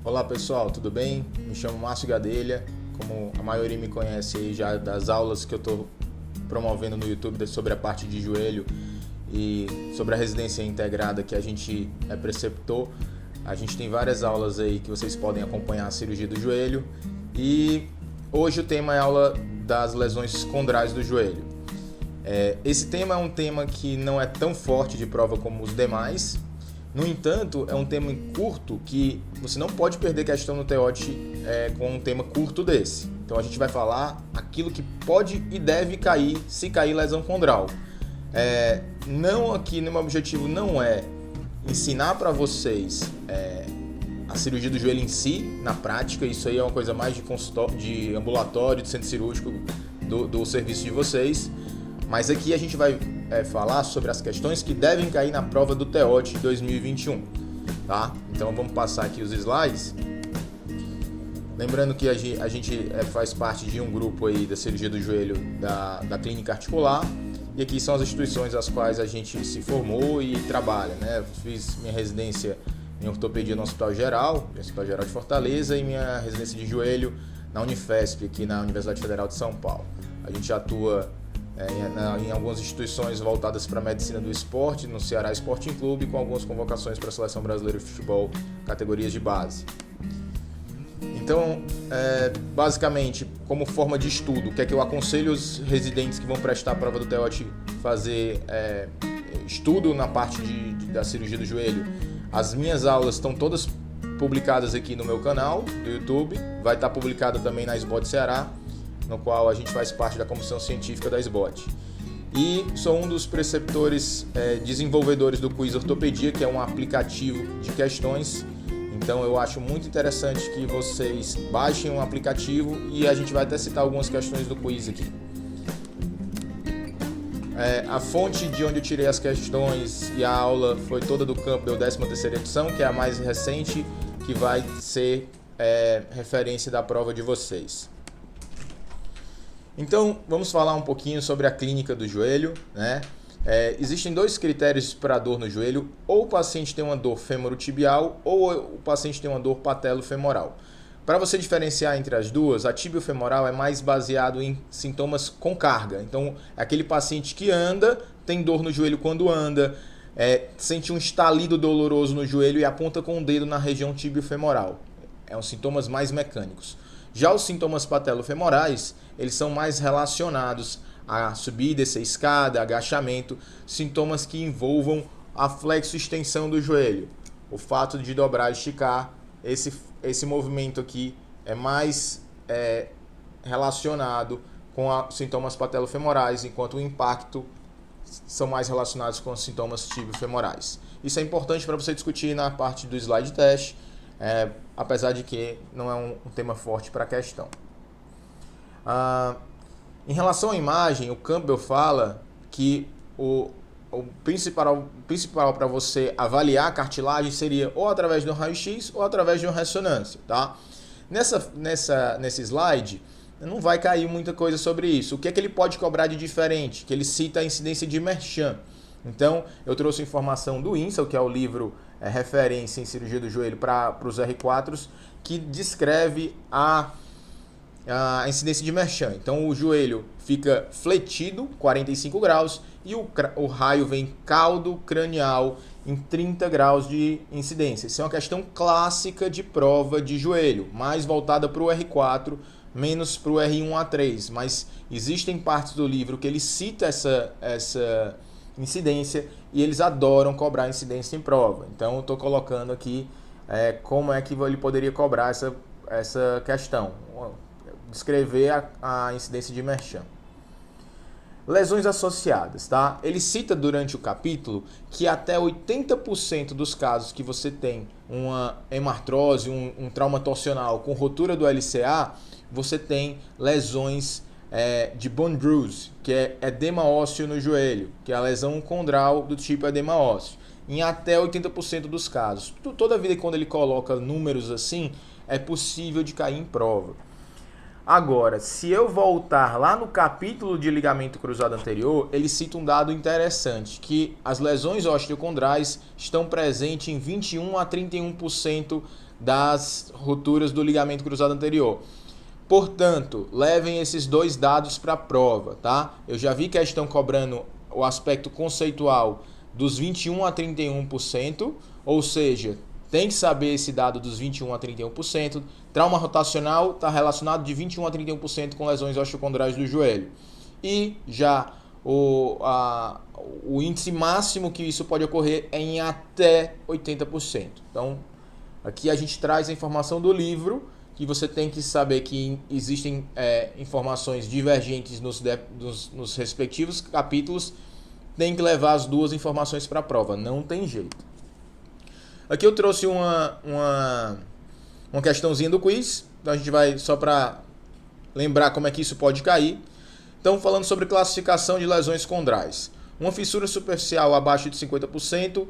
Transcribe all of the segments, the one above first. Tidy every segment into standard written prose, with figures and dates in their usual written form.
Olá pessoal, tudo bem? Me chamo Márcio Gadelha, como a maioria me conhece aí já das aulas que eu estou promovendo no YouTube sobre a parte de joelho e sobre a residência integrada que a gente é preceptor. A gente tem várias aulas aí que vocês podem acompanhar a cirurgia do joelho e hoje o tema é a aula das lesões condrais do joelho. Esse tema é um tema que não é tão forte de prova como os demais. No entanto, é um tema curto que você não pode perder questão no TEOT com um tema curto desse. Então a gente vai falar aquilo que pode e deve cair se cair lesão condral. Não aqui, no meu objetivo não é ensinar para vocês a cirurgia do joelho em si, na prática. Isso aí é uma coisa mais de consultório, de ambulatório, de centro cirúrgico do serviço de vocês. Mas aqui a gente vai falar sobre as questões que devem cair na prova do TEOT de 2021, tá? Então vamos passar aqui os slides. Lembrando que a gente faz parte de um grupo aí da cirurgia do joelho da clínica articular, e aqui são as instituições às quais a gente se formou e trabalha, né? Eu fiz minha residência em ortopedia no Hospital Geral de Fortaleza, e minha residência de joelho na Unifesp, aqui na Universidade Federal de São Paulo. A gente atua em algumas instituições voltadas para a medicina do esporte, no Ceará Sporting Clube, com algumas convocações para a Seleção Brasileira de Futebol, categorias de base. Então, basicamente, como forma de estudo, o que é que eu aconselho os residentes que vão prestar a prova do TEOT fazer estudo na parte da cirurgia do joelho? As minhas aulas estão todas publicadas aqui no meu canal do YouTube, vai estar publicada também na SBOT Ceará, no qual a gente faz parte da comissão científica da SBOT. E sou um dos preceptores desenvolvedores do Quiz Ortopedia, que é um aplicativo de questões. Então eu acho muito interessante que vocês baixem um aplicativo e a gente vai até citar algumas questões do quiz aqui. A fonte de onde eu tirei as questões e a aula foi toda do Campbell 13ª edição, que é a mais recente, que vai ser referência da prova de vocês. Então, vamos falar um pouquinho sobre a clínica do joelho, né? Existem dois critérios para dor no joelho: ou o paciente tem uma dor femorotibial ou o paciente tem uma dor patelo-femoral. Para você diferenciar entre as duas, a tibiofemoral é mais baseado em sintomas com carga. Então, é aquele paciente que anda, tem dor no joelho quando anda, sente um estalido doloroso no joelho e aponta com o dedo na região tibiofemoral. São sintomas mais mecânicos. Já os sintomas patelo-femorais, eles são mais relacionados a subir e descer escada, agachamento, sintomas que envolvam a flexo-extensão do joelho. O fato de dobrar e esticar, esse movimento aqui é mais relacionado com sintomas patelo-femorais, enquanto o impacto são mais relacionados com os sintomas tibiofemorais. Isso é importante para você discutir na parte do slide test, apesar de que não é um tema forte para a questão. Em relação à imagem, o Campbell fala que o principal para você avaliar a cartilagem seria ou através de um raio-x ou através de uma ressonância, tá? Nesse slide não vai cair muita coisa sobre isso. O que é que ele pode cobrar de diferente? Que ele cita a incidência de Merchan. Então, eu trouxe informação do INSA, que é o livro referência em cirurgia do joelho para os R4s, que descreve a incidência de Merchan. Então, o joelho fica fletido, 45 graus, e o raio vem caldo cranial em 30 graus de incidência. Isso é uma questão clássica de prova de joelho, mais voltada para o R4, menos para o R1A3. Mas existem partes do livro que ele cita essa incidência e eles adoram cobrar incidência em prova. Então, eu estou colocando aqui como é que ele poderia cobrar essa questão. Descrever a incidência de Merchan. Lesões associadas, tá? Ele cita durante o capítulo que até 80% dos casos que você tem uma hemartrose, um trauma torsional com rotura do LCA, você tem lesões de bone bruise, que é edema ósseo no joelho, que é a lesão condral do tipo edema ósseo, em até 80% dos casos. Toda vida quando ele coloca números assim, é possível de cair em prova. Agora, se eu voltar lá no capítulo de ligamento cruzado anterior, ele cita um dado interessante, que as lesões osteocondrais estão presentes em 21 a 31% das rupturas do ligamento cruzado anterior. Portanto, levem esses dois dados para a prova, tá? Eu já vi que eles estão cobrando o aspecto conceitual dos 21 a 31%, ou seja, tem que saber esse dado dos 21 a 31%. Trauma rotacional está relacionado de 21 a 31% com lesões osteocondrais do joelho. E já o índice máximo que isso pode ocorrer é em até 80%. Então, aqui a gente traz a informação do livro, que você tem que saber que existem informações divergentes nos respectivos capítulos. Tem que levar as duas informações para a prova, não tem jeito. Aqui eu trouxe uma questãozinha do quiz, então a gente vai só para lembrar como é que isso pode cair. Então, falando sobre classificação de lesões condrais. Uma fissura superficial abaixo de 50%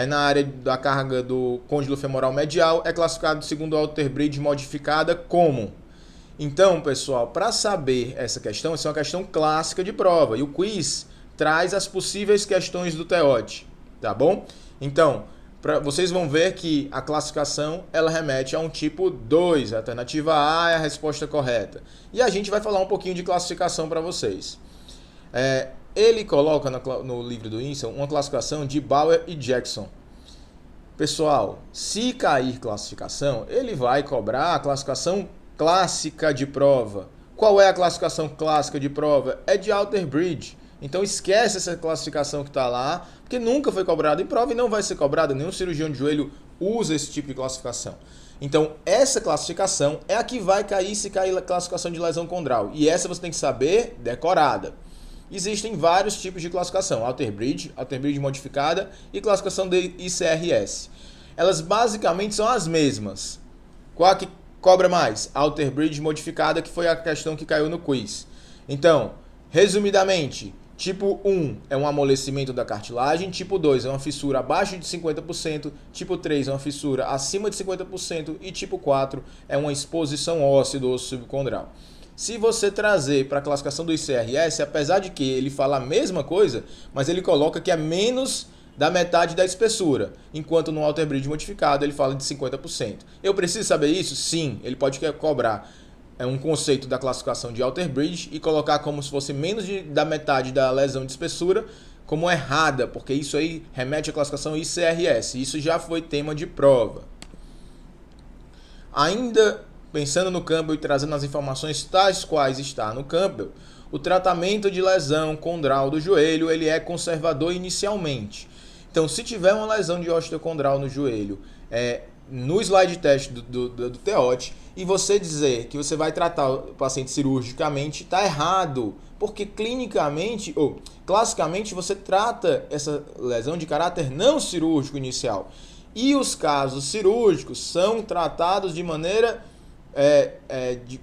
na área da carga do côndilo femoral medial é classificado segundo a Alter Bridge modificada como? Então, pessoal, para saber essa é uma questão clássica de prova, e o quiz traz as possíveis questões do TEOT, tá bom? Então, vocês vão ver que a classificação ela remete a um tipo 2, a alternativa A é a resposta correta. E a gente vai falar um pouquinho de classificação para vocês. Ele coloca no livro do INSEE uma classificação de Bauer e Jackson. Pessoal, se cair classificação, ele vai cobrar a classificação clássica de prova. Qual é a classificação clássica de prova? É de Alter Bridge. Então esquece essa classificação que está lá, porque nunca foi cobrada em prova e não vai ser cobrada. Nenhum cirurgião de joelho usa esse tipo de classificação. Então essa classificação é a que vai cair se cair a classificação de lesão condral. E essa você tem que saber decorada. Existem vários tipos de classificação, Alter Bridge modificada e classificação de ICRS. Elas basicamente são as mesmas. Qual a que cobra mais? Alter Bridge modificada, que foi a questão que caiu no quiz. Então, resumidamente, tipo 1 é um amolecimento da cartilagem, tipo 2 é uma fissura abaixo de 50%, tipo 3 é uma fissura acima de 50% e tipo 4 é uma exposição óssea do osso subcondral. Se você trazer para a classificação do ICRS, apesar de que ele fala a mesma coisa, mas ele coloca que é menos da metade da espessura, enquanto no Alter Bridge modificado ele fala de 50%. Eu preciso saber isso? Sim, ele pode cobrar um conceito da classificação de Alter Bridge e colocar como se fosse menos da metade da lesão de espessura como errada, porque isso aí remete à classificação ICRS. Isso já foi tema de prova. Ainda pensando no Campbell e trazendo as informações tais quais está no Campbell, o tratamento de lesão condral do joelho ele é conservador inicialmente. Então, se tiver uma lesão de osteocondral no joelho, no slide test do TEOT, e você dizer que você vai tratar o paciente cirurgicamente, está errado, porque classicamente você trata essa lesão de caráter não cirúrgico inicial. E os casos cirúrgicos são tratados de maneira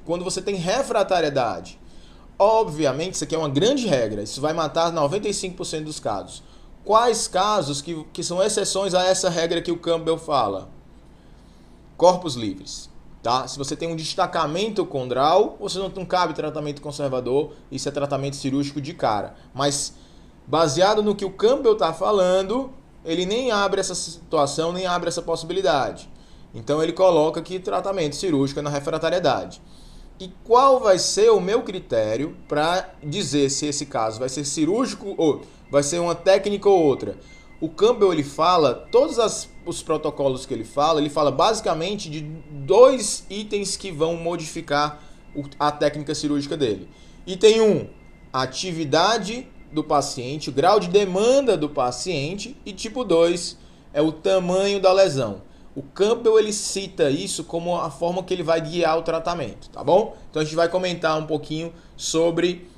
quando você tem refratariedade. Obviamente, isso aqui é uma grande regra, isso vai matar 95% dos casos. Quais casos que são exceções a essa regra que o Campbell fala? Corpos livres. Tá? Se você tem um destacamento condral, você não cabe tratamento conservador, isso é tratamento cirúrgico de cara. Mas, baseado no que o Campbell está falando, ele nem abre essa situação, nem abre essa possibilidade. Então ele coloca aqui tratamento cirúrgico na refratariedade. E qual vai ser o meu critério para dizer se esse caso vai ser cirúrgico ou vai ser uma técnica ou outra? O Campbell ele fala, todos os protocolos que ele fala basicamente de 2 itens que vão modificar a técnica cirúrgica dele. Item 1, atividade do paciente, o grau de demanda do paciente, e tipo 2 é o tamanho da lesão. O Campbell ele cita isso como a forma que ele vai guiar o tratamento, tá bom? Então a gente vai comentar um pouquinho sobre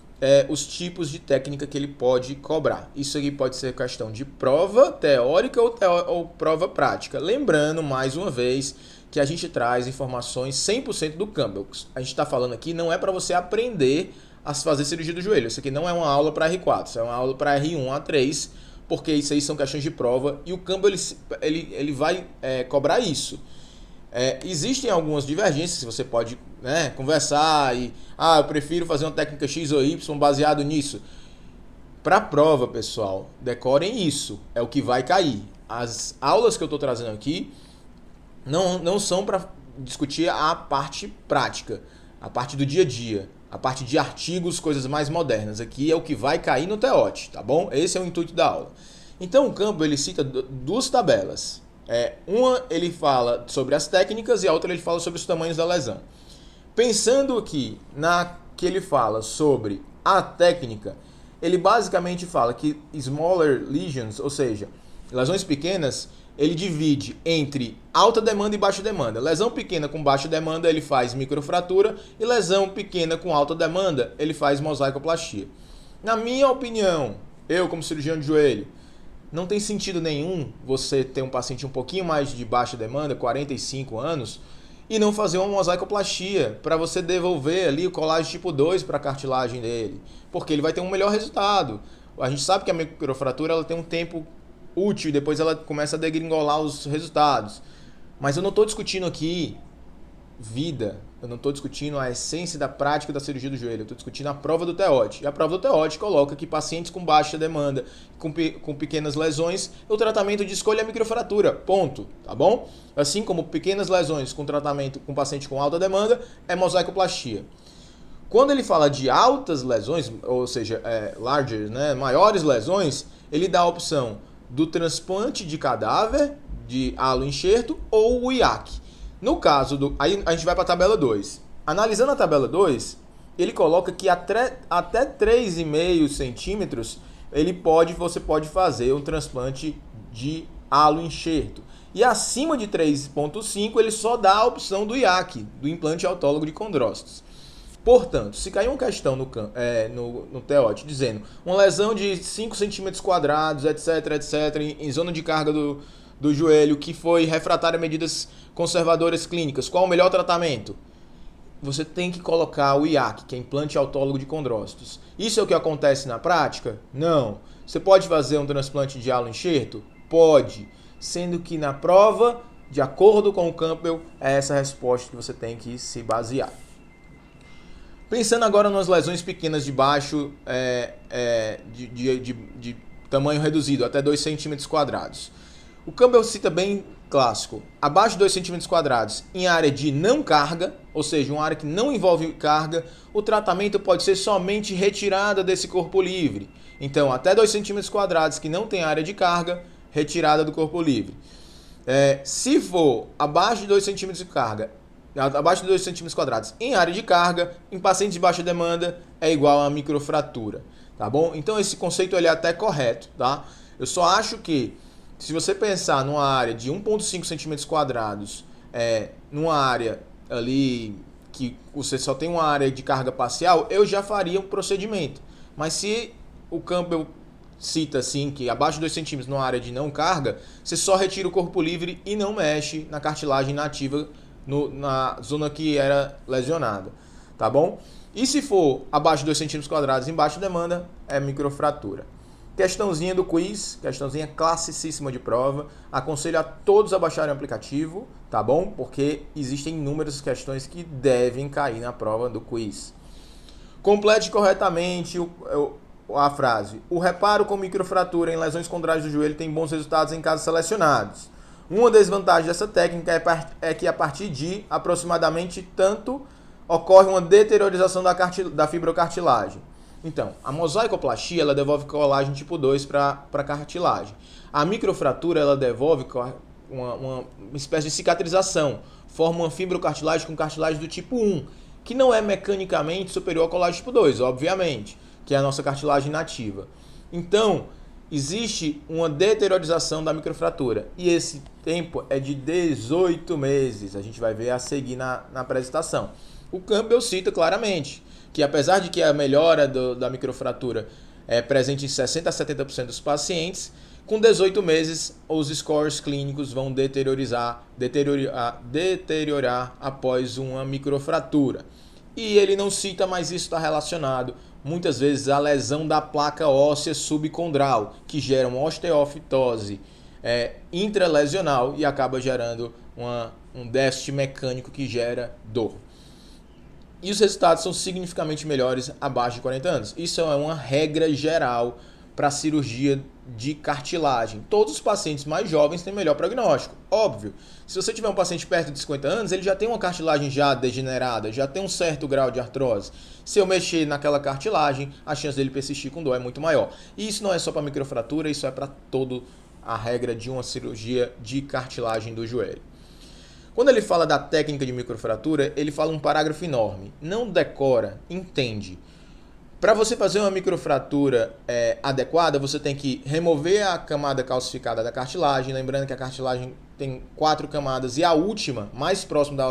os tipos de técnica que ele pode cobrar. Isso aqui pode ser questão de prova teórica ou prova prática. Lembrando, mais uma vez, que a gente traz informações 100% do Campbell. A gente está falando aqui não é para você aprender a fazer cirurgia do joelho. Isso aqui não é uma aula para R4, isso é uma aula para R1, A3, porque isso aí são questões de prova e o Campbell ele vai cobrar isso. Existem algumas divergências, você pode, né, conversar e eu prefiro fazer uma técnica X ou Y baseado nisso. Para a prova, pessoal, decorem isso, é o que vai cair. As aulas que eu estou trazendo aqui não são para discutir a parte prática, a parte do dia a dia, a parte de artigos, coisas mais modernas. Aqui é o que vai cair no TEOT, tá bom? Esse é o intuito da aula. Então o Campbell ele cita duas tabelas. Uma ele fala sobre as técnicas e a outra ele fala sobre os tamanhos da lesão. Pensando aqui na que ele fala sobre a técnica, ele basicamente fala que smaller lesions, ou seja, lesões pequenas, ele divide entre alta demanda e baixa demanda. Lesão pequena com baixa demanda ele faz microfratura e lesão pequena com alta demanda ele faz mosaicoplastia. Na minha opinião, eu como cirurgião de joelho, não tem sentido nenhum você ter um paciente um pouquinho mais de baixa demanda, 45 anos, e não fazer uma mosaicoplastia para você devolver ali o colágeno tipo 2 para a cartilagem dele, porque ele vai ter um melhor resultado. A gente sabe que a microfratura ela tem um tempo útil e depois ela começa a degringolar os resultados. Mas eu não estou discutindo aqui vida, eu não estou discutindo a essência da prática da cirurgia do joelho, eu estou discutindo a prova do TEOT. E a prova do TEOT coloca que pacientes com baixa demanda, com pequenas lesões, o tratamento de escolha é microfratura, ponto, tá bom? Assim como pequenas lesões com tratamento com paciente com alta demanda, é mosaicoplastia. Quando ele fala de altas lesões, ou seja, larger, né, maiores lesões, ele dá a opção do transplante de cadáver, de halo-enxerto ou o IAC. No caso do... Aí a gente vai para a tabela 2. Analisando a tabela 2, ele coloca que até 3,5 centímetros você pode fazer um transplante de halo-enxerto. E acima de 3,5 ele só dá a opção do IAC, do implante autólogo de condrócitos. Portanto, se cair uma questão no TEOT dizendo uma lesão de 5 centímetros quadrados, etc, em zona de carga do joelho que foi refratária a medidas conservadoras clínicas, qual o melhor tratamento? Você tem que colocar o IAC, que é implante autólogo de condrócitos. Isso é o que acontece na prática? Não. Você pode fazer um transplante de halo-enxerto? Pode. Sendo que na prova, de acordo com o Campbell, é essa a resposta que você tem que se basear. Pensando agora nas lesões pequenas de baixo, de tamanho reduzido, até 2 centímetros quadrados. O Campbell cita bem clássico, abaixo de 2 centímetros quadrados, em área de não carga, ou seja, uma área que não envolve carga, o tratamento pode ser somente retirada desse corpo livre. Então, até 2 centímetros quadrados que não tem área de carga, retirada do corpo livre. Se for abaixo de 2 centímetros de carga, abaixo de 2 centímetros quadrados em área de carga, em pacientes de baixa demanda, é igual a microfratura, tá bom? Então esse conceito ele é até correto, tá? Eu só acho que se você pensar numa área de 1,5 centímetros quadrados, numa área ali que você só tem uma área de carga parcial, eu já faria um procedimento. Mas se o Campbell cita assim que abaixo de 2 centímetros numa área de não carga, você só retira o corpo livre e não mexe na cartilagem nativa na zona que era lesionada, tá bom? E se for abaixo de 2 centímetros quadrados em baixa demanda, é microfratura. Questãozinha do quiz, questãozinha classicíssima de prova. Aconselho a todos a baixarem o aplicativo, tá bom? Porque existem inúmeras questões que devem cair na prova do quiz. Complete corretamente a frase. O reparo com microfratura em lesões condrais do joelho tem bons resultados em casos selecionados. Uma desvantagem dessa técnica é que a partir de aproximadamente tanto ocorre uma deteriorização da fibrocartilagem. Então, a mosaicoplastia ela devolve colágeno tipo 2 para a cartilagem. A microfratura ela devolve uma espécie de cicatrização, forma uma fibrocartilagem com cartilagem do tipo 1, que não é mecanicamente superior ao colágeno tipo 2, obviamente, que é a nossa cartilagem nativa. Então, existe uma deteriorização da microfratura e esse tempo é de 18 meses, a gente vai ver a seguir na apresentação. O Campbell cita claramente que apesar de que a melhora da microfratura é presente em 60 a 70% dos pacientes, com 18 meses os scores clínicos vão deteriorar após uma microfratura. E ele não cita, mas isso está relacionado muitas vezes à lesão da placa óssea subcondral, que gera uma osteofitose intralesional e acaba gerando um déficit mecânico que gera dor. E os resultados são significativamente melhores abaixo de 40 anos. Isso é uma regra geral para a cirurgia de cartilagem. Todos os pacientes mais jovens têm melhor prognóstico. Óbvio, se você tiver um paciente perto de 50 anos, ele já tem uma cartilagem já degenerada, já tem um certo grau de artrose. Se eu mexer naquela cartilagem, a chance dele persistir com dor é muito maior. E isso não é só para microfratura, isso é para toda a regra de uma cirurgia de cartilagem do joelho. Quando ele fala da técnica de microfratura, ele fala um parágrafo enorme. Não decora, entende. Para você fazer uma microfratura adequada, você tem que remover a camada calcificada da cartilagem, lembrando que a cartilagem tem 4 camadas e a última, mais próxima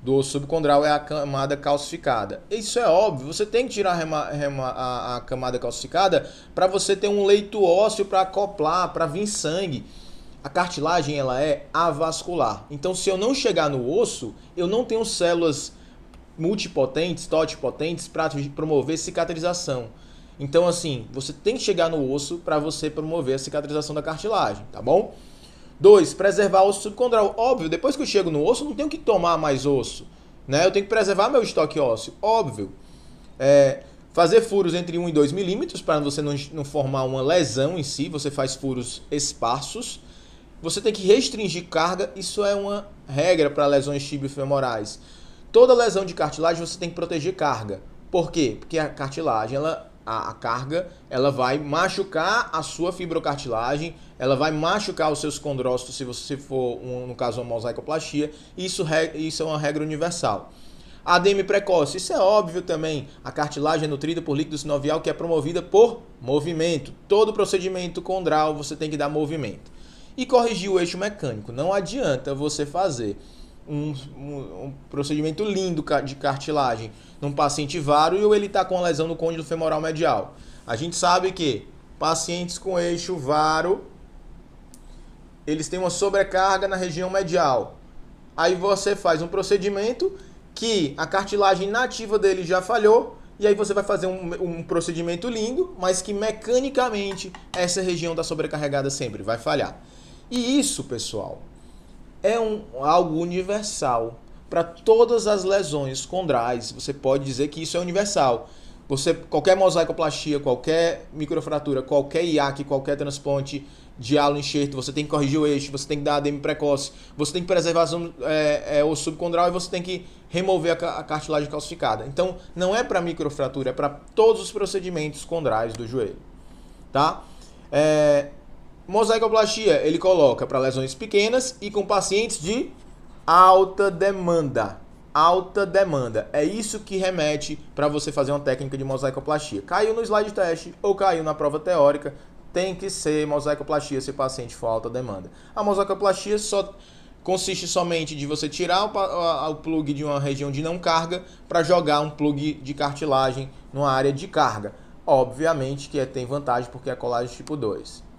do osso subcondral, é a camada calcificada. Isso é óbvio, você tem que tirar a camada calcificada para você ter um leito ósseo para acoplar, para vir sangue. A cartilagem ela é avascular, então se eu não chegar no osso, eu não tenho células multipotentes, totipotentes para promover cicatrização. Então assim, você tem que chegar no osso para você promover a cicatrização da cartilagem, tá bom? 2. Preservar o osso subcondral. Óbvio, depois que eu chego no osso, eu não tenho que tomar mais osso, né? Eu tenho que preservar meu estoque ósseo, óbvio. Fazer furos entre 1 e 2 milímetros para você não formar uma lesão em si, você faz furos esparsos. Você tem que restringir carga, isso é uma regra para lesões tibiofemorais. Toda lesão de cartilagem você tem que proteger carga. Por quê? Porque a cartilagem, a carga, ela vai machucar a sua fibrocartilagem, ela vai machucar os seus condrócitos se você for, no caso, uma mosaicoplastia. Isso é uma regra universal. ADM precoce, isso é óbvio também. A cartilagem é nutrida por líquido sinovial que é promovida por movimento. Todo procedimento condral você tem que dar movimento. E corrigir o eixo mecânico. Não adianta você fazer um procedimento lindo de cartilagem num paciente varo e ele está com uma lesão no côndilo femoral medial. A gente sabe que pacientes com eixo varo, eles têm uma sobrecarga na região medial. Aí você faz um procedimento que a cartilagem nativa dele já falhou, e aí você vai fazer um procedimento lindo, mas que mecanicamente essa região está sobrecarregada sempre, vai falhar. E isso, pessoal, é algo universal para todas as lesões condrais. Você pode dizer que isso é universal. Qualquer mosaicoplastia, qualquer microfratura, qualquer IAC, qualquer transplante de halo enxerto, você tem que corrigir o eixo, você tem que dar ADM precoce, você tem que preservar o subcondral e você tem que remover a cartilagem calcificada. Então, não é para microfratura, é para todos os procedimentos condrais do joelho, tá? Mosaicoplastia, ele coloca para lesões pequenas e com pacientes de alta demanda. Alta demanda. É isso que remete para você fazer uma técnica de mosaicoplastia. Caiu no slide teste ou caiu na prova teórica, tem que ser mosaicoplastia se o paciente for alta demanda. A mosaicoplastia consiste somente de você tirar o plug de uma região de não carga para jogar um plug de cartilagem numa área de carga. Obviamente que tem vantagem porque é colágeno tipo 2.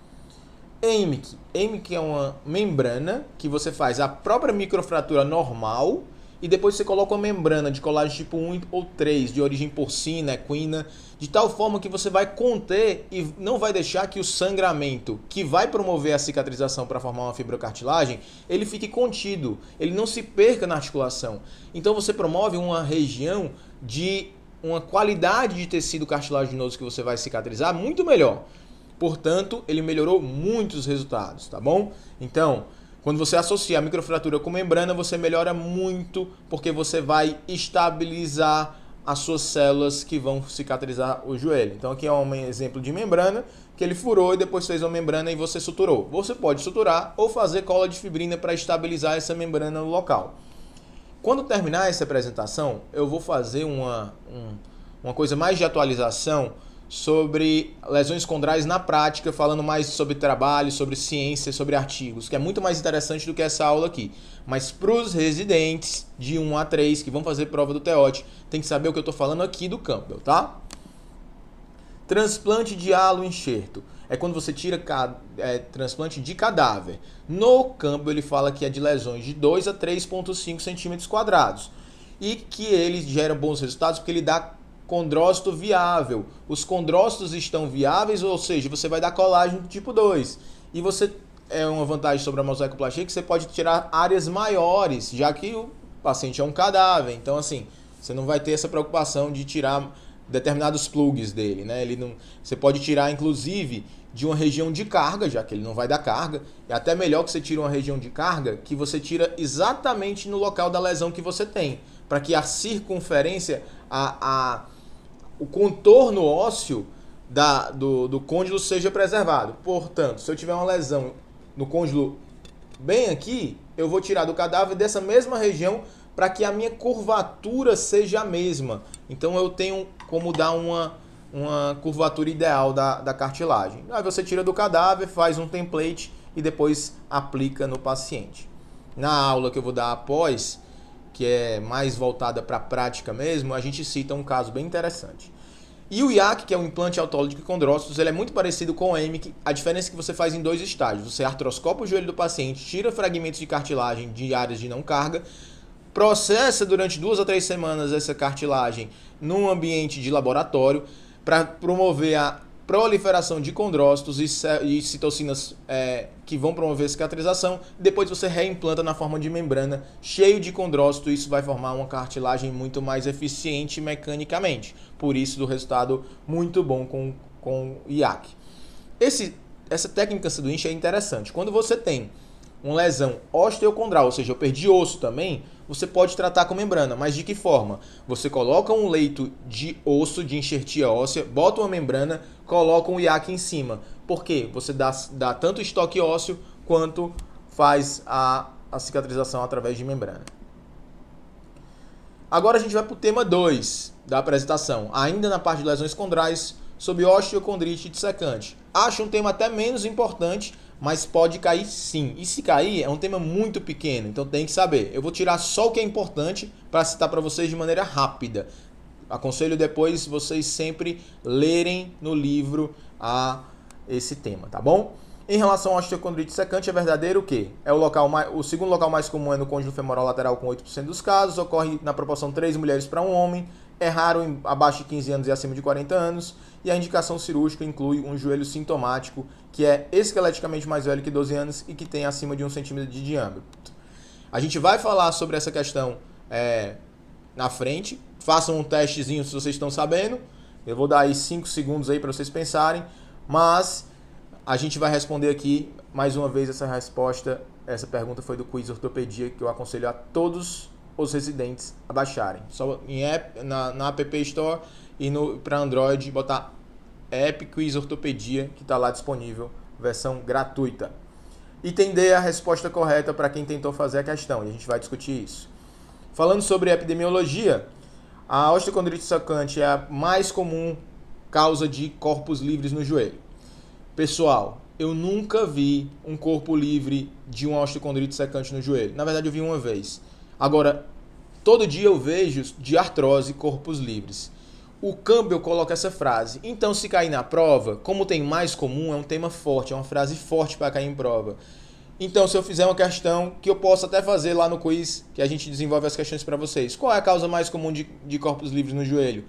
EMIC é uma membrana que você faz a própria microfratura normal e depois você coloca uma membrana de colágeno tipo 1 ou 3, de origem porcina, equina, de tal forma que você vai conter e não vai deixar que o sangramento que vai promover a cicatrização para formar uma fibrocartilagem, ele fique contido, ele não se perca na articulação. Então você promove uma região de uma qualidade de tecido cartilaginoso que você vai cicatrizar muito melhor. Portanto, ele melhorou muitos resultados, tá bom? Então, quando você associa a microfratura com membrana, você melhora muito, porque você vai estabilizar as suas células que vão cicatrizar o joelho. Então, aqui é um exemplo de membrana, que ele furou e depois fez uma membrana e você suturou. Você pode suturar ou fazer cola de fibrina para estabilizar essa membrana no local. Quando terminar essa apresentação, eu vou fazer uma coisa mais de atualização sobre lesões condrais na prática, falando mais sobre trabalho, sobre ciência, sobre artigos, que é muito mais interessante do que essa aula aqui. Mas para os residentes de 1 a 3 que vão fazer prova do TEOT, tem que saber o que eu estou falando aqui do Campbell, tá? Transplante de halo enxerto. É quando você tira transplante de cadáver. No Campbell ele fala que é de lesões de 2 a 3,5 centímetros quadrados. E que ele gera bons resultados porque ele dá condrócito viável. Os condrócitos estão viáveis, ou seja, você vai dar colágeno do tipo 2. E você é uma vantagem sobre a mossaicoplastia que você pode tirar áreas maiores, já que o paciente é um cadáver. Então, assim, você não vai ter essa preocupação de tirar determinados plugs dele, né? Você pode tirar, inclusive, de uma região de carga, já que ele não vai dar carga. É até melhor que você tire uma região de carga que você tira exatamente no local da lesão que você tem, para que a circunferência, o contorno ósseo do côndilo seja preservado. Portanto, se eu tiver uma lesão no côndilo bem aqui, eu vou tirar do cadáver dessa mesma região para que a minha curvatura seja a mesma. Então eu tenho como dar uma curvatura ideal da cartilagem. Aí você tira do cadáver, faz um template e depois aplica no paciente. Na aula que eu vou dar após, que é mais voltada para a prática mesmo, a gente cita um caso bem interessante. E o IAC, que é o implante autólogo de condrócitos, ele é muito parecido com o EMIC. A diferença é que você faz em 2 estágios. Você artroscopa o joelho do paciente, tira fragmentos de cartilagem de áreas de não carga, processa durante 2 a 3 semanas essa cartilagem num ambiente de laboratório para promover a proliferação de condrócitos e citocinas que vão promover a cicatrização. Depois você reimplanta na forma de membrana, cheio de condrócito, e isso vai formar uma cartilagem muito mais eficiente mecanicamente. Por isso, do resultado muito bom com IAC. Essa técnica sanduíche é interessante. Quando você tem uma lesão osteocondral, ou seja, eu perdi osso também, você pode tratar com membrana. Mas de que forma? Você coloca um leito de osso, de enxertia óssea, bota uma membrana, coloca um IAC em cima. Por quê? Você dá tanto estoque ósseo quanto faz a cicatrização através de membrana. Agora a gente vai para o tema 2 da apresentação, ainda na parte de lesões condrais, sobre osteocondrite dissecante. Acho um tema até menos importante, mas pode cair sim. E se cair, é um tema muito pequeno, então tem que saber. Eu vou tirar só o que é importante para citar para vocês de maneira rápida. Aconselho depois vocês sempre lerem no livro esse tema, tá bom? Em relação ao osteocondrite dissecante, é verdadeiro o quê? O segundo local mais comum é no côndilo femoral lateral, com 8% dos casos, ocorre na proporção 3 mulheres para um homem, é raro abaixo de 15 anos e acima de 40 anos, e a indicação cirúrgica inclui um joelho sintomático, que é esqueleticamente mais velho que 12 anos e que tem acima de 1 centímetro de diâmetro. A gente vai falar sobre essa questão na frente. Façam um testezinho se vocês estão sabendo. Eu vou dar aí 5 segundos aí para vocês pensarem, mas a gente vai responder aqui mais uma vez essa resposta. Essa pergunta foi do quiz ortopedia, que eu aconselho a todos os residentes a baixarem. Só na App Store e para Android botar App Quiz Ortopedia, que está lá disponível, versão gratuita. Item D é a resposta correta para quem tentou fazer a questão, e a gente vai discutir isso. Falando sobre epidemiologia, a osteocondrite dissecante é a mais comum causa de corpos livres no joelho. Pessoal, eu nunca vi um corpo livre de uma osteocondrite dissecante no joelho. Na verdade, eu vi uma vez. Agora, todo dia eu vejo de artrose corpos livres. O Campbell coloca essa frase. Então, se cair na prova, como tem mais comum, é um tema forte, é uma frase forte para cair em prova. Então, se eu fizer uma questão que eu posso até fazer lá no quiz, que a gente desenvolve as questões para vocês. Qual é a causa mais comum de corpos livres no joelho?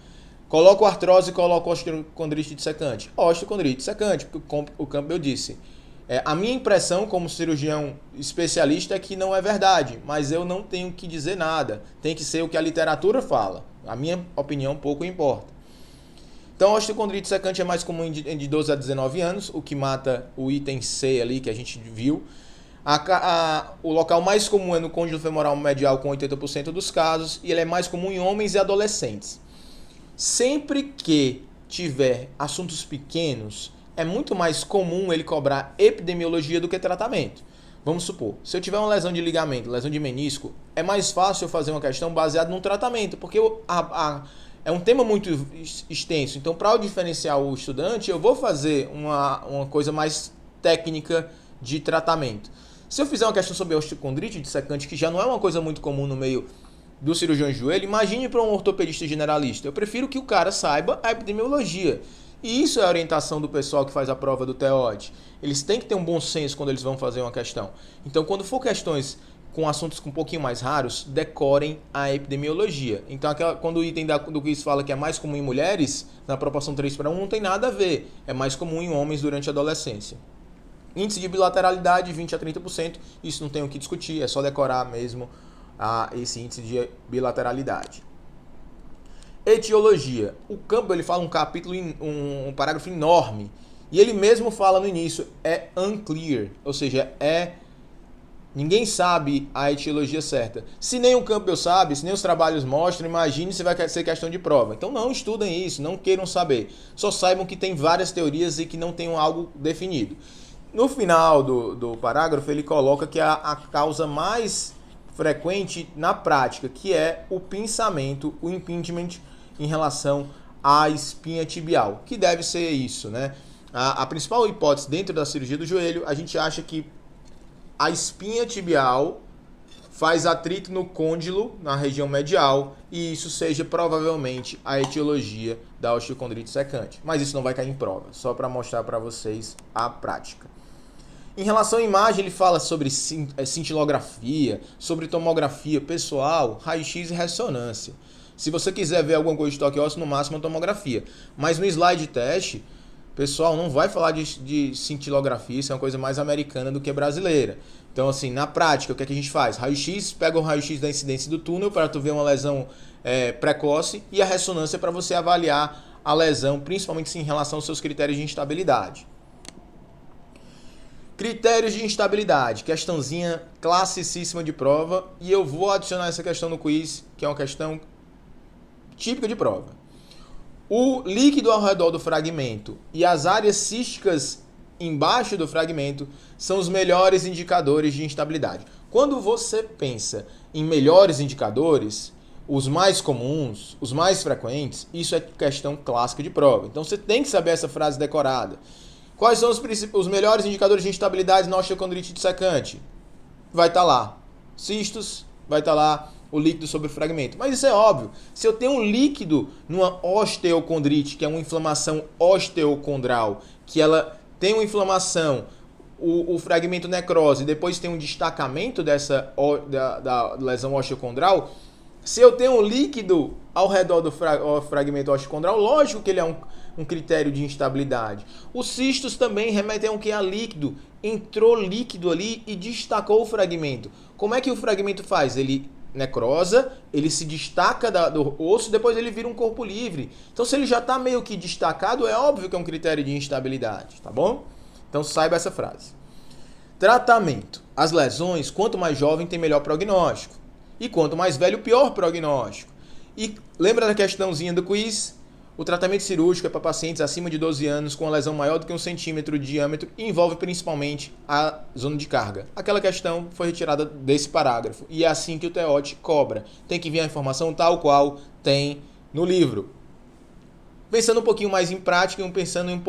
Coloco artrose e coloco osteocondrite dissecante. Osteocondrite dissecante, porque o Campbell disse. A minha impressão como cirurgião especialista é que não é verdade, mas eu não tenho que dizer nada. Tem que ser o que a literatura fala. A minha opinião pouco importa. Então, a osteocondrite dissecante é mais comum de 12 a 19 anos, o que mata o item C ali que a gente viu. O local mais comum é no côndilo femoral medial, com 80% dos casos, e ele é mais comum em homens e adolescentes. Sempre que tiver assuntos pequenos, é muito mais comum ele cobrar epidemiologia do que tratamento. Vamos supor, se eu tiver uma lesão de ligamento, lesão de menisco, é mais fácil eu fazer uma questão baseada num tratamento, porque é um tema muito extenso. Então, para eu diferenciar o estudante, eu vou fazer uma coisa mais técnica de tratamento. Se eu fizer uma questão sobre osteocondrite dissecante, que já não é uma coisa muito comum no meio do cirurgião de joelho, imagine para um ortopedista generalista. Eu prefiro que o cara saiba a epidemiologia. E isso é a orientação do pessoal que faz a prova do TEOD. Eles têm que ter um bom senso quando eles vão fazer uma questão. Então, quando for questões com assuntos um pouquinho mais raros, decorem a epidemiologia. Então, quando o item do quiz fala que é mais comum em mulheres, na proporção 3:1, não tem nada a ver. É mais comum em homens durante a adolescência. Índice de bilateralidade, 20 a 30%. Isso não tem o que discutir, é só decorar mesmo esse índice de bilateralidade. Etiologia. O Campbell ele fala um capítulo, um parágrafo enorme. E ele mesmo fala no início, é unclear, ou seja, ninguém sabe a etiologia certa. Se nem o Campbell sabe, se nem os trabalhos mostram, imagine se vai ser questão de prova. Então não estudem isso, não queiram saber. Só saibam que tem várias teorias e que não tem algo definido. No final do parágrafo, ele coloca que a causa mais frequente na prática, que é o pinçamento, o impingement em relação à espinha tibial, que deve ser isso, né? A principal hipótese dentro da cirurgia do joelho, a gente acha que a espinha tibial faz atrito no côndilo, na região medial, e isso seja provavelmente a etiologia da osteocondrite secante. Mas isso não vai cair em prova, só para mostrar para vocês a prática. Em relação à imagem, ele fala sobre cintilografia, sobre tomografia pessoal, raio-x e ressonância. Se você quiser ver alguma coisa de toque ósseo, no máximo a tomografia. Mas no slide teste, pessoal, não vai falar de cintilografia, isso é uma coisa mais americana do que brasileira. Então, assim, na prática, o que é que a gente faz? Raio-x, pega o raio-x da incidência do túnel para tu ver uma lesão precoce, e a ressonância para você avaliar a lesão, principalmente em relação aos seus critérios de instabilidade. Critérios de instabilidade, questãozinha classicíssima de prova, e eu vou adicionar essa questão no quiz, que é uma questão típica de prova. O líquido ao redor do fragmento e as áreas císticas embaixo do fragmento são os melhores indicadores de instabilidade. Quando você pensa em melhores indicadores, os mais comuns, os mais frequentes, isso é questão clássica de prova. Então você tem que saber essa frase decorada. Quais são os melhores indicadores de instabilidade na osteocondrite dissecante? Vai estar lá cistos, vai estar lá o líquido sobre o fragmento. Mas isso é óbvio. Se eu tenho um líquido numa osteocondrite, que é uma inflamação osteocondral, que ela tem uma inflamação, o fragmento necrose, e depois tem um destacamento da lesão osteocondral, se eu tenho um líquido ao redor do fragmento osteocondral, lógico que ele é um critério de instabilidade. Os cistos também remetem ao que é líquido. Entrou líquido ali e destacou o fragmento. Como é que o fragmento faz? Ele necrosa, ele se destaca do osso, depois ele vira um corpo livre. Então, se ele já está meio que destacado, é óbvio que é um critério de instabilidade, tá bom? Então, saiba essa frase. Tratamento. As lesões, quanto mais jovem, tem melhor prognóstico. E quanto mais velho, pior prognóstico. E lembra da questãozinha do quiz? O tratamento cirúrgico é para pacientes acima de 12 anos com uma lesão maior do que 1 centímetro de diâmetro e envolve principalmente a zona de carga. Aquela questão foi retirada desse parágrafo e é assim que o TEOT cobra. Tem que vir a informação tal qual tem no livro. Pensando um pouquinho mais em prática, pensando em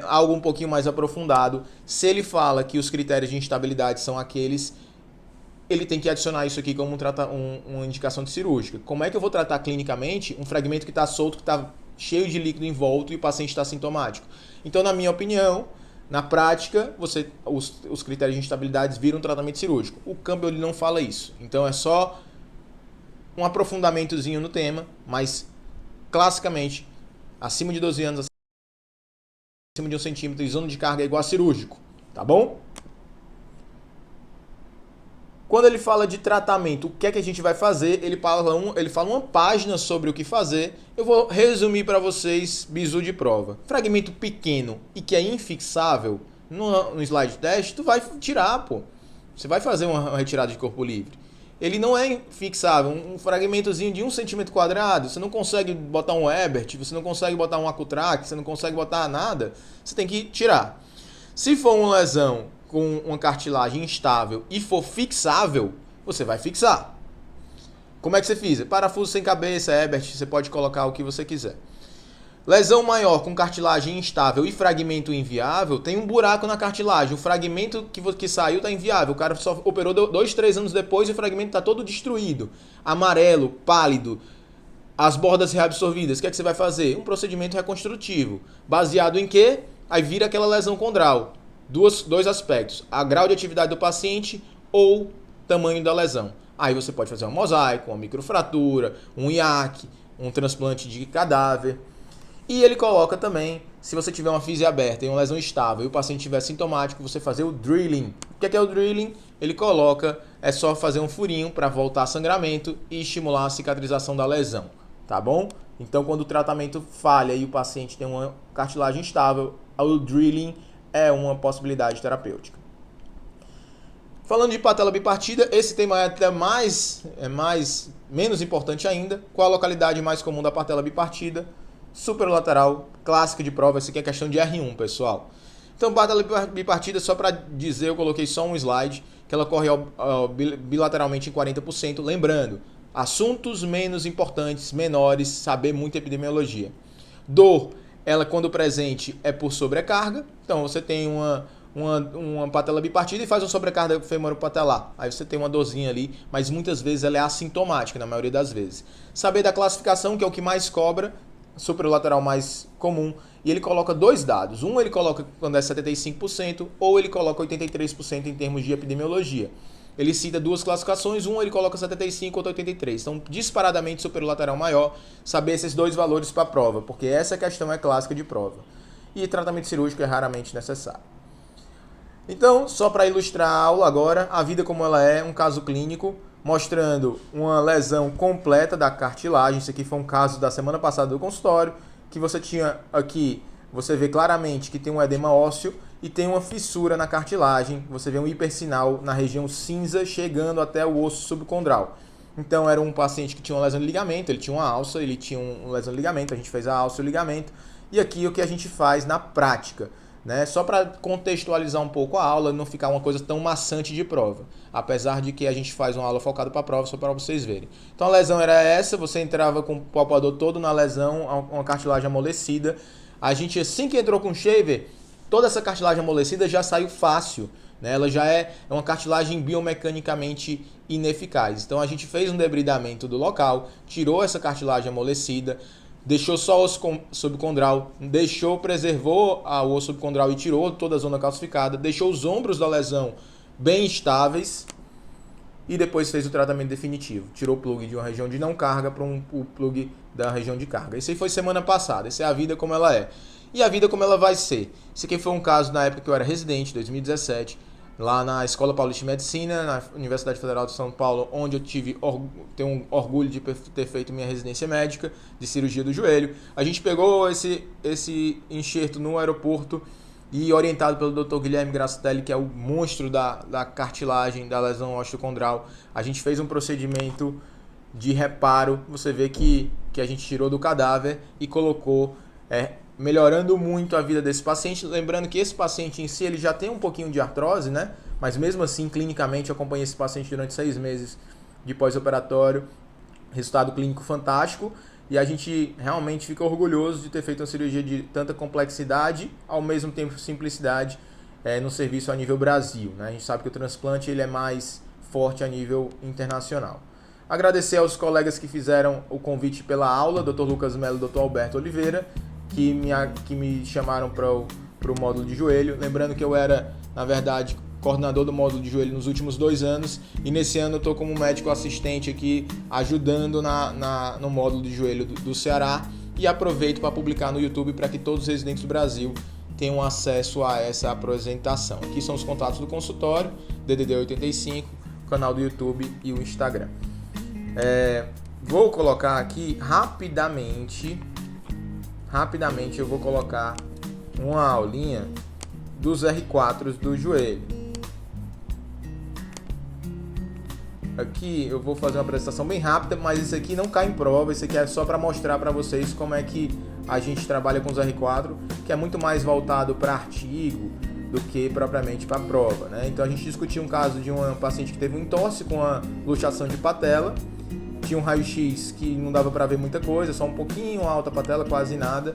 algo um pouquinho mais aprofundado, se ele fala que os critérios de instabilidade são aqueles, ele tem que adicionar isso aqui como uma indicação de cirúrgica. Como é que eu vou tratar clinicamente um fragmento que está solto, que está cheio de líquido em volta e o paciente está sintomático? Então, na minha opinião, na prática, os critérios de instabilidade viram um tratamento cirúrgico. O Campbell ele não fala isso. Então, é só um aprofundamentozinho no tema, mas, classicamente, acima de 12 anos, acima de 1 centímetro, e zona de carga é igual a cirúrgico. Tá bom? Quando ele fala de tratamento, o que é que a gente vai fazer? Ele fala uma página sobre o que fazer. Eu vou resumir para vocês, bizu de prova. Fragmento pequeno e que é infixável, no slide teste, tu vai tirar, pô. Você vai fazer uma retirada de corpo livre. Ele não é fixável, um fragmentozinho de 1 centímetro quadrado, você não consegue botar um Ebert, você não consegue botar um Acutrac, você não consegue botar nada, você tem que tirar. Se for uma lesão com uma cartilagem instável e for fixável, você vai fixar. Como é que você fiz? Parafuso sem cabeça, Ebert, você pode colocar o que você quiser. Lesão maior com cartilagem instável e fragmento inviável, tem um buraco na cartilagem. O fragmento que saiu está inviável. O cara só operou 2, 3 anos depois e o fragmento está todo destruído. Amarelo, pálido, as bordas reabsorvidas. O que é que você vai fazer? Um procedimento reconstrutivo. Baseado em quê? Aí vira aquela lesão condral. Dois aspectos, a grau de atividade do paciente ou tamanho da lesão. Aí você pode fazer um mosaico, uma microfratura, um IAC, um transplante de cadáver. E ele coloca também, se você tiver uma físio aberta e uma lesão estável e o paciente estiver sintomático, você fazer o drilling. O que é o drilling? Ele coloca, é só fazer um furinho para voltar sangramento e estimular a cicatrização da lesão, tá bom? Então, quando o tratamento falha e o paciente tem uma cartilagem estável, o drilling é uma possibilidade terapêutica. Falando de patela bipartida, esse tema é até menos importante ainda. Qual a localidade mais comum da patela bipartida? Superolateral, clássica de prova. Essa aqui é questão de R1, pessoal. Então, patela bipartida, só para dizer, eu coloquei só um slide, que ela ocorre bilateralmente em 40%. Lembrando, assuntos menos importantes, menores, saber muito epidemiologia. Dor, ela quando presente é por sobrecarga. Então, você tem uma patela bipartida e faz uma sobrecarga femoropatelar. Aí você tem uma dorzinha ali, mas muitas vezes ela é assintomática, na maioria das vezes. Saber da classificação, que é o que mais cobra, superolateral mais comum, e ele coloca dois dados. Um ele coloca quando é 75% ou ele coloca 83% em termos de epidemiologia. Ele cita duas classificações, um ele coloca 75, outro 83. Então, disparadamente superolateral maior, saber esses dois valores para a prova, porque essa questão é clássica de prova. E tratamento cirúrgico é raramente necessário. Então, só para ilustrar a aula agora, a vida como ela é, um caso clínico, mostrando uma lesão completa da cartilagem. Isso aqui foi um caso da semana passada do consultório, que você tinha aqui, você vê claramente que tem um edema ósseo e tem uma fissura na cartilagem. Você vê um hipersinal na região cinza chegando até o osso subcondral. Então era um paciente que tinha uma lesão de ligamento, ele tinha uma alça, ele tinha uma lesão de ligamento, a gente fez a alça e o ligamento. E aqui o que a gente faz na prática, né? Só para contextualizar um pouco a aula, não ficar uma coisa tão maçante de prova. Apesar de que a gente faz uma aula focada para a prova, só para vocês verem. Então a lesão era essa, você entrava com o palpador todo na lesão, uma cartilagem amolecida. A gente, assim que entrou com o shaver, toda essa cartilagem amolecida já saiu fácil, né? Ela já é uma cartilagem biomecanicamente ineficaz. Então a gente fez um debridamento do local, tirou essa cartilagem amolecida, deixou só o osso subcondral, preservou o osso subcondral e tirou toda a zona calcificada, deixou os ombros da lesão bem estáveis e depois fez o tratamento definitivo. Tirou o plug de uma região de não carga para o plug da região de carga. Isso aí foi semana passada, essa é a vida como ela é. E a vida como ela vai ser. Esse aqui foi um caso na época que eu era residente, 2017, lá na Escola Paulista de Medicina, na Universidade Federal de São Paulo, onde eu tenho um orgulho de ter feito minha residência médica de cirurgia do joelho. A gente pegou esse enxerto no aeroporto e orientado pelo Dr. Guilherme Grasselli, que é o monstro da cartilagem, da lesão osteocondral, a gente fez um procedimento de reparo. Você vê que a gente tirou do cadáver e colocou, melhorando muito a vida desse paciente. Lembrando que esse paciente em si ele já tem um pouquinho de artrose, né? Mas mesmo assim, clinicamente, eu acompanhei esse paciente durante 6 meses de pós-operatório. Resultado clínico fantástico. E a gente realmente fica orgulhoso de ter feito uma cirurgia de tanta complexidade, ao mesmo tempo simplicidade, no serviço a nível Brasil, né? A gente sabe que o transplante ele é mais forte a nível internacional. Agradecer aos colegas que fizeram o convite pela aula, Dr. Lucas Melo e Dr. Alberto Oliveira, que me chamaram para o módulo de joelho. Lembrando que eu era, na verdade, coordenador do módulo de joelho nos últimos 2 anos, e nesse ano eu estou como médico assistente aqui, ajudando no módulo de joelho do Ceará, e aproveito para publicar no YouTube para que todos os residentes do Brasil tenham acesso a essa apresentação. Aqui são os contatos do consultório, DDD 85, o canal do YouTube e o Instagram. Vou colocar aqui rapidamente eu vou colocar uma aulinha dos R4s do joelho. Aqui eu vou fazer uma apresentação bem rápida, mas isso aqui não cai em prova, isso aqui é só para mostrar para vocês como é que a gente trabalha com os R4, que é muito mais voltado para artigo do que propriamente para prova, né? Então a gente discutiu um caso de uma paciente que teve um entorse com a luxação de patela. Tinha um raio-x que não dava para ver muita coisa, só um pouquinho alta a patela, quase nada.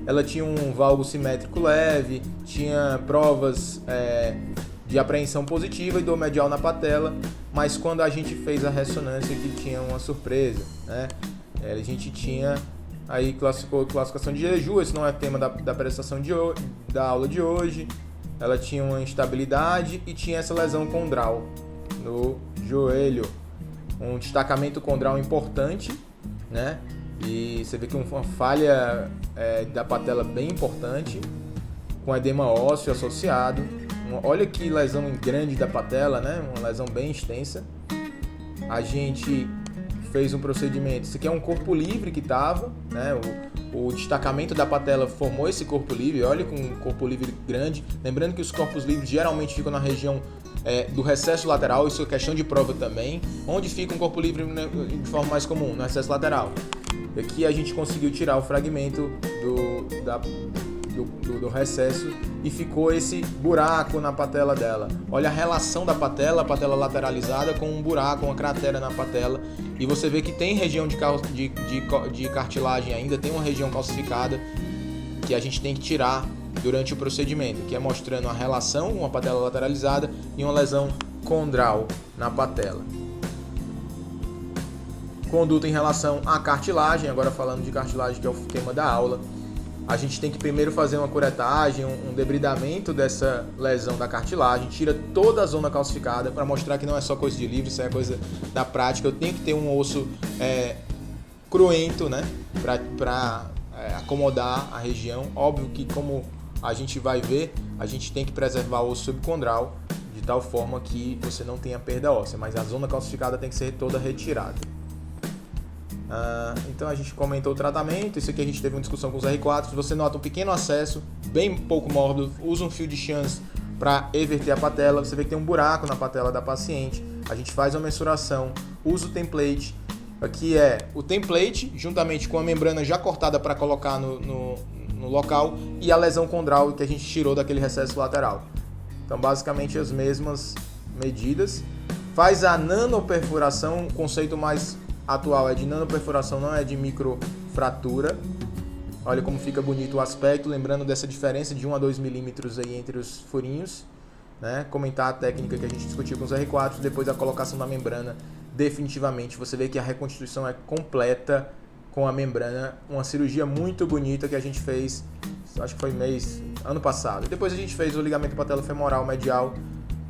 Ela tinha um valgo simétrico leve, tinha provas de apreensão positiva e dor medial na patela, mas quando a gente fez a ressonância que tinha uma surpresa, né? A gente tinha aí classificação de Jeju, esse não é tema da prestação da aula de hoje. Ela tinha uma instabilidade e tinha essa lesão condral no joelho. Um destacamento condral importante, né? E você vê que uma falha da patela bem importante, com edema ósseo associado. Olha que lesão grande da patela, né? Uma lesão bem extensa. A gente fez um procedimento. Isso aqui é um corpo livre que estava, né? O destacamento da patela formou esse corpo livre. Olha, com um corpo livre grande. Lembrando que os corpos livres geralmente ficam na região do recesso lateral. Isso é questão de prova também. Onde fica um corpo livre de forma mais comum? No recesso lateral. Aqui a gente conseguiu tirar o fragmento do recesso e ficou esse buraco na patela dela. Olha a relação da patela, a patela lateralizada com um buraco, uma cratera na patela, e você vê que tem região de cartilagem ainda, tem uma região calcificada que a gente tem que tirar durante o procedimento, que é mostrando a relação, uma patela lateralizada e uma lesão condral na patela. Conduta em relação à cartilagem, agora falando de cartilagem, que é o tema da aula. A gente tem que primeiro fazer uma curetagem, um debridamento dessa lesão da cartilagem, tira toda a zona calcificada para mostrar que não é só coisa de livro, isso é coisa da prática. Eu tenho que ter um osso cruento, né, para acomodar a região. Óbvio que, como a gente vai ver, a gente tem que preservar o osso subcondral de tal forma que você não tenha perda óssea, mas a zona calcificada tem que ser toda retirada. Então a gente comentou o tratamento. Isso aqui a gente teve uma discussão com os R4. Se você nota um pequeno acesso, bem pouco mórbido, usa um fio de chance para everter a patela. Você vê que tem um buraco na patela da paciente. A gente faz uma mensuração, usa o template. Aqui é o template, juntamente com a membrana já cortada para colocar no local, e a lesão condral que a gente tirou daquele recesso lateral. Então basicamente as mesmas medidas. Faz a nanoperfuração, o conceito mais atual é de nanoperfuração, não é de microfratura. Olha como fica bonito o aspecto, lembrando dessa diferença de 1 a 2 milímetros aí entre os furinhos, né? Comentar a técnica que a gente discutiu com os R4, depois a colocação da membrana definitivamente. Você vê que a reconstituição é completa com a membrana, uma cirurgia muito bonita que a gente fez, acho que foi ano passado. Depois a gente fez o ligamento patelofemoral medial,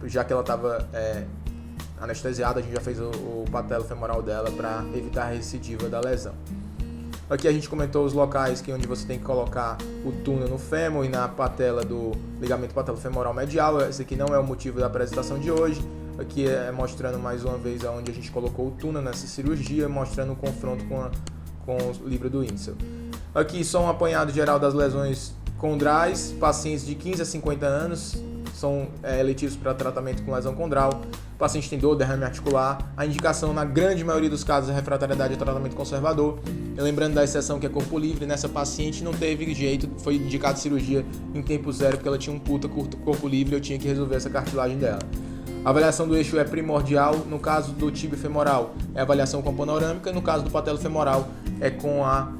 já que ela estava anestesiada, a gente já fez o patelofemoral dela para evitar a recidiva da lesão. Aqui a gente comentou os locais onde você tem que colocar o túnel no fêmur e na patela do ligamento patelofemoral medial. Esse aqui não é o motivo da apresentação de hoje. Aqui é mostrando mais uma vez onde a gente colocou o túnel nessa cirurgia, mostrando o confronto com o livro do Insel. Aqui só um apanhado geral das lesões condrais, pacientes de 15 a 50 anos, são eletivos para tratamento com lesão condral. O paciente tem dor, derrame articular. A indicação, na grande maioria dos casos, é refratariedade a tratamento conservador. E lembrando da exceção que é corpo livre, nessa paciente não teve jeito, foi indicado cirurgia em tempo zero, porque ela tinha um puta corpo livre e eu tinha que resolver essa cartilagem dela. A avaliação do eixo é primordial. No caso do tíbio femoral, é avaliação com panorâmica. No caso do patelofemoral, é com a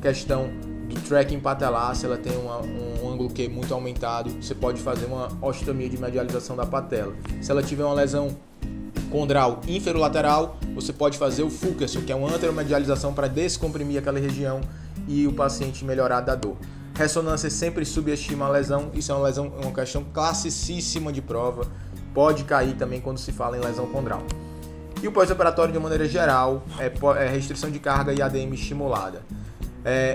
questão do tracking patelar. Se ela tem um ângulo Q muito aumentado, você pode fazer uma osteotomia de medialização da patela. Se ela tiver uma lesão condral inferolateral, você pode fazer o Fulkerson, que é uma anteromedialização para descomprimir aquela região e o paciente melhorar da dor. Ressonância sempre subestima a lesão. Isso é uma questão classicíssima de prova. Pode cair também quando se fala em lesão condral. E o pós-operatório, de maneira geral, é restrição de carga e ADM estimulada.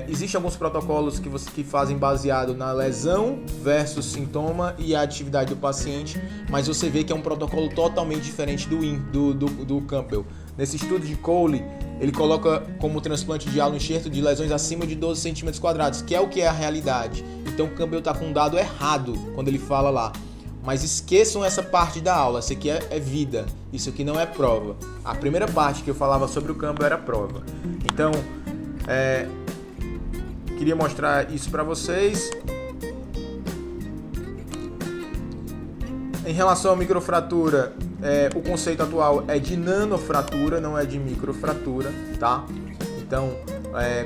Existem alguns protocolos que fazem baseado na lesão versus sintoma e a atividade do paciente, mas você vê que é um protocolo totalmente diferente do Campbell. Nesse estudo de Cole, ele coloca como transplante de alo enxerto de lesões acima de 12 cm², que é a realidade. Então o Campbell está com um dado errado quando ele fala lá. Mas esqueçam essa parte da aula, isso aqui é vida, isso aqui não é prova. A primeira parte que eu falava sobre o Campbell era prova. Então, queria mostrar isso para vocês. Em relação à microfratura, o conceito atual é de nanofratura, não é de microfratura, tá? Então,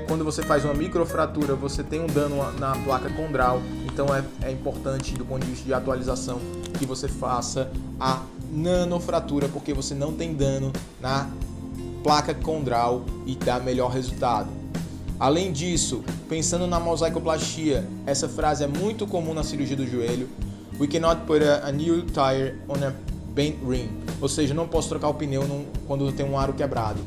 quando você faz uma microfratura, você tem um dano na placa condral. Então é importante, do ponto de vista de atualização, que você faça a nanofratura, porque você não tem dano na placa condral e dá melhor resultado. Além disso, pensando na mosaicoplastia, essa frase é muito comum na cirurgia do joelho. We cannot put a new tire on a bent rim. Ou seja, não posso trocar o pneu quando tem um aro quebrado.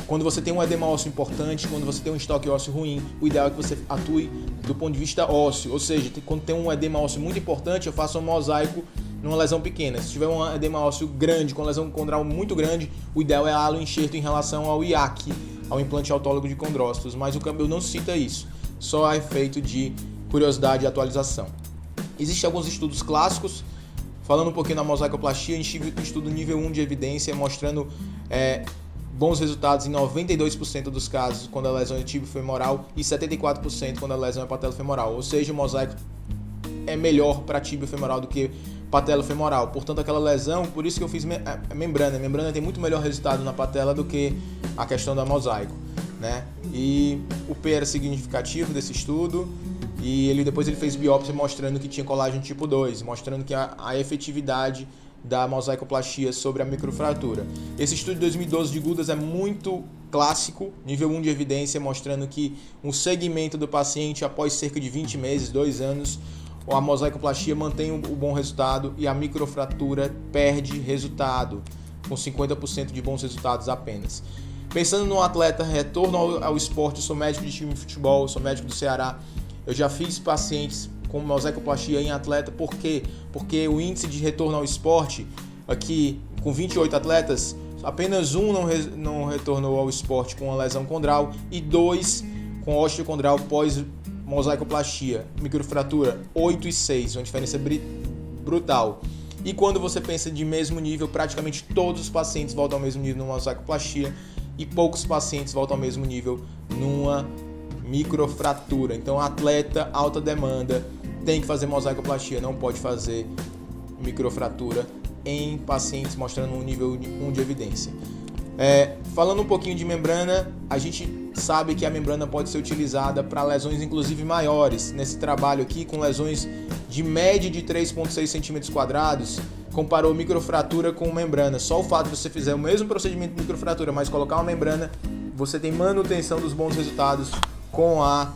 Quando você tem um edema ósseo importante, quando você tem um estoque ósseo ruim, o ideal é que você atue do ponto de vista ósseo. Ou seja, quando tem um edema ósseo muito importante, eu faço um mosaico numa lesão pequena. Se tiver um edema ósseo grande, com lesão condral muito grande, o ideal é halo enxerto em relação ao IAC, ao implante autólogo de condrócitos. Mas o Campbell não cita isso, só a efeito de curiosidade e atualização. Existem alguns estudos clássicos. Falando um pouquinho da mosaicoplastia, a gente estuda nível 1 de evidência, mostrando bons resultados em 92% dos casos quando a lesão é tíbio-femoral e 74% quando a lesão é patelo-femoral. Ou seja, o mosaico é melhor para tíbio-femoral do que patelo-femoral. Portanto, aquela lesão, por isso que eu fiz a membrana. A membrana tem muito melhor resultado na patela do que a questão da mosaico, né? E o P era significativo desse estudo. E depois ele fez biópsia mostrando que tinha colágeno tipo 2, mostrando que a efetividade da mosaicoplastia sobre a microfratura. Esse estudo de 2012 de Gudas é muito clássico, nível 1 de evidência, mostrando que um segmento do paciente após cerca de 20 meses, 2 anos, a mosaicoplastia mantém o bom resultado e a microfratura perde resultado, com 50% de bons resultados apenas. Pensando no atleta retorno ao esporte, eu sou médico de time de futebol, sou médico do Ceará. Eu já fiz pacientes com mosaicoplastia em atleta, por quê? Porque o índice de retorno ao esporte, aqui com 28 atletas, apenas um não retornou ao esporte com uma lesão condral e 2 com osteocondral pós mosaicoplastia, microfratura 8 e 6, uma diferença brutal. E quando você pensa de mesmo nível, praticamente todos os pacientes voltam ao mesmo nível numa mosaicoplastia e poucos pacientes voltam ao mesmo nível numa microfratura. Então, atleta alta demanda tem que fazer mosaicoplastia, não pode fazer microfratura em pacientes mostrando um nível 1 de evidência. Falando um pouquinho de membrana, a gente sabe que a membrana pode ser utilizada para lesões inclusive maiores. Nesse trabalho aqui, com lesões de média de 3,6 cm², comparou microfratura com membrana. Só o fato de você fizer o mesmo procedimento de microfratura, mas colocar uma membrana, você tem manutenção dos bons resultados com a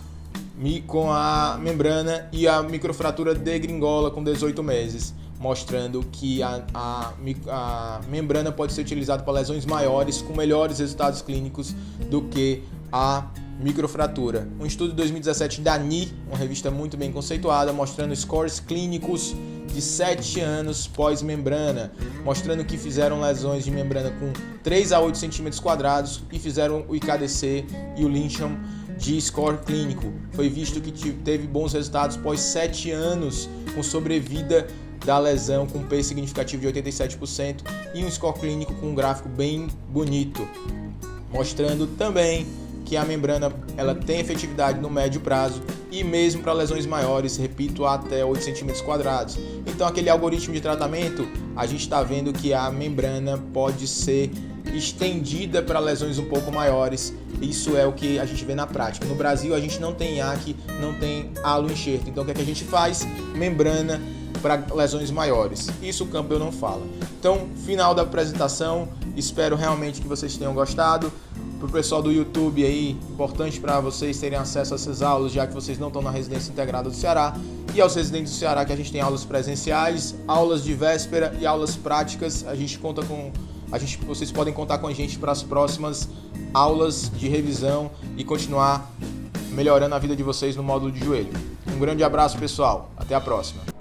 membrana, e a microfratura degringola com 18 meses, mostrando que a membrana pode ser utilizada para lesões maiores com melhores resultados clínicos do que a microfratura. Um estudo de 2017 da NI, uma revista muito bem conceituada, mostrando scores clínicos de 7 anos pós-membrana, mostrando que fizeram lesões de membrana com 3 a 8 cm² e fizeram o IKDC e o Lyncham de score clínico. Foi visto que teve bons resultados após 7 anos com sobrevida da lesão, com P significativo de 87% e um score clínico com um gráfico bem bonito, mostrando também que a membrana ela tem efetividade no médio prazo e mesmo para lesões maiores, repito, até 8 cm². Então, aquele algoritmo de tratamento, a gente está vendo que a membrana pode ser estendida para lesões um pouco maiores. Isso é o que a gente vê na prática. No Brasil, a gente não tem IAC, não tem halo enxerto. Então, o que é que a gente faz? Membrana para lesões maiores. Isso o Campbell não fala. Então, final da apresentação. Espero realmente que vocês tenham gostado. Para o pessoal do YouTube aí, importante para vocês terem acesso a essas aulas, já que vocês não estão na residência integrada do Ceará. E aos residentes do Ceará, que a gente tem aulas presenciais, aulas de véspera e aulas práticas. Vocês podem contar com a gente para as próximas aulas de revisão e continuar melhorando a vida de vocês no módulo de joelho. Um grande abraço, pessoal. Até a próxima.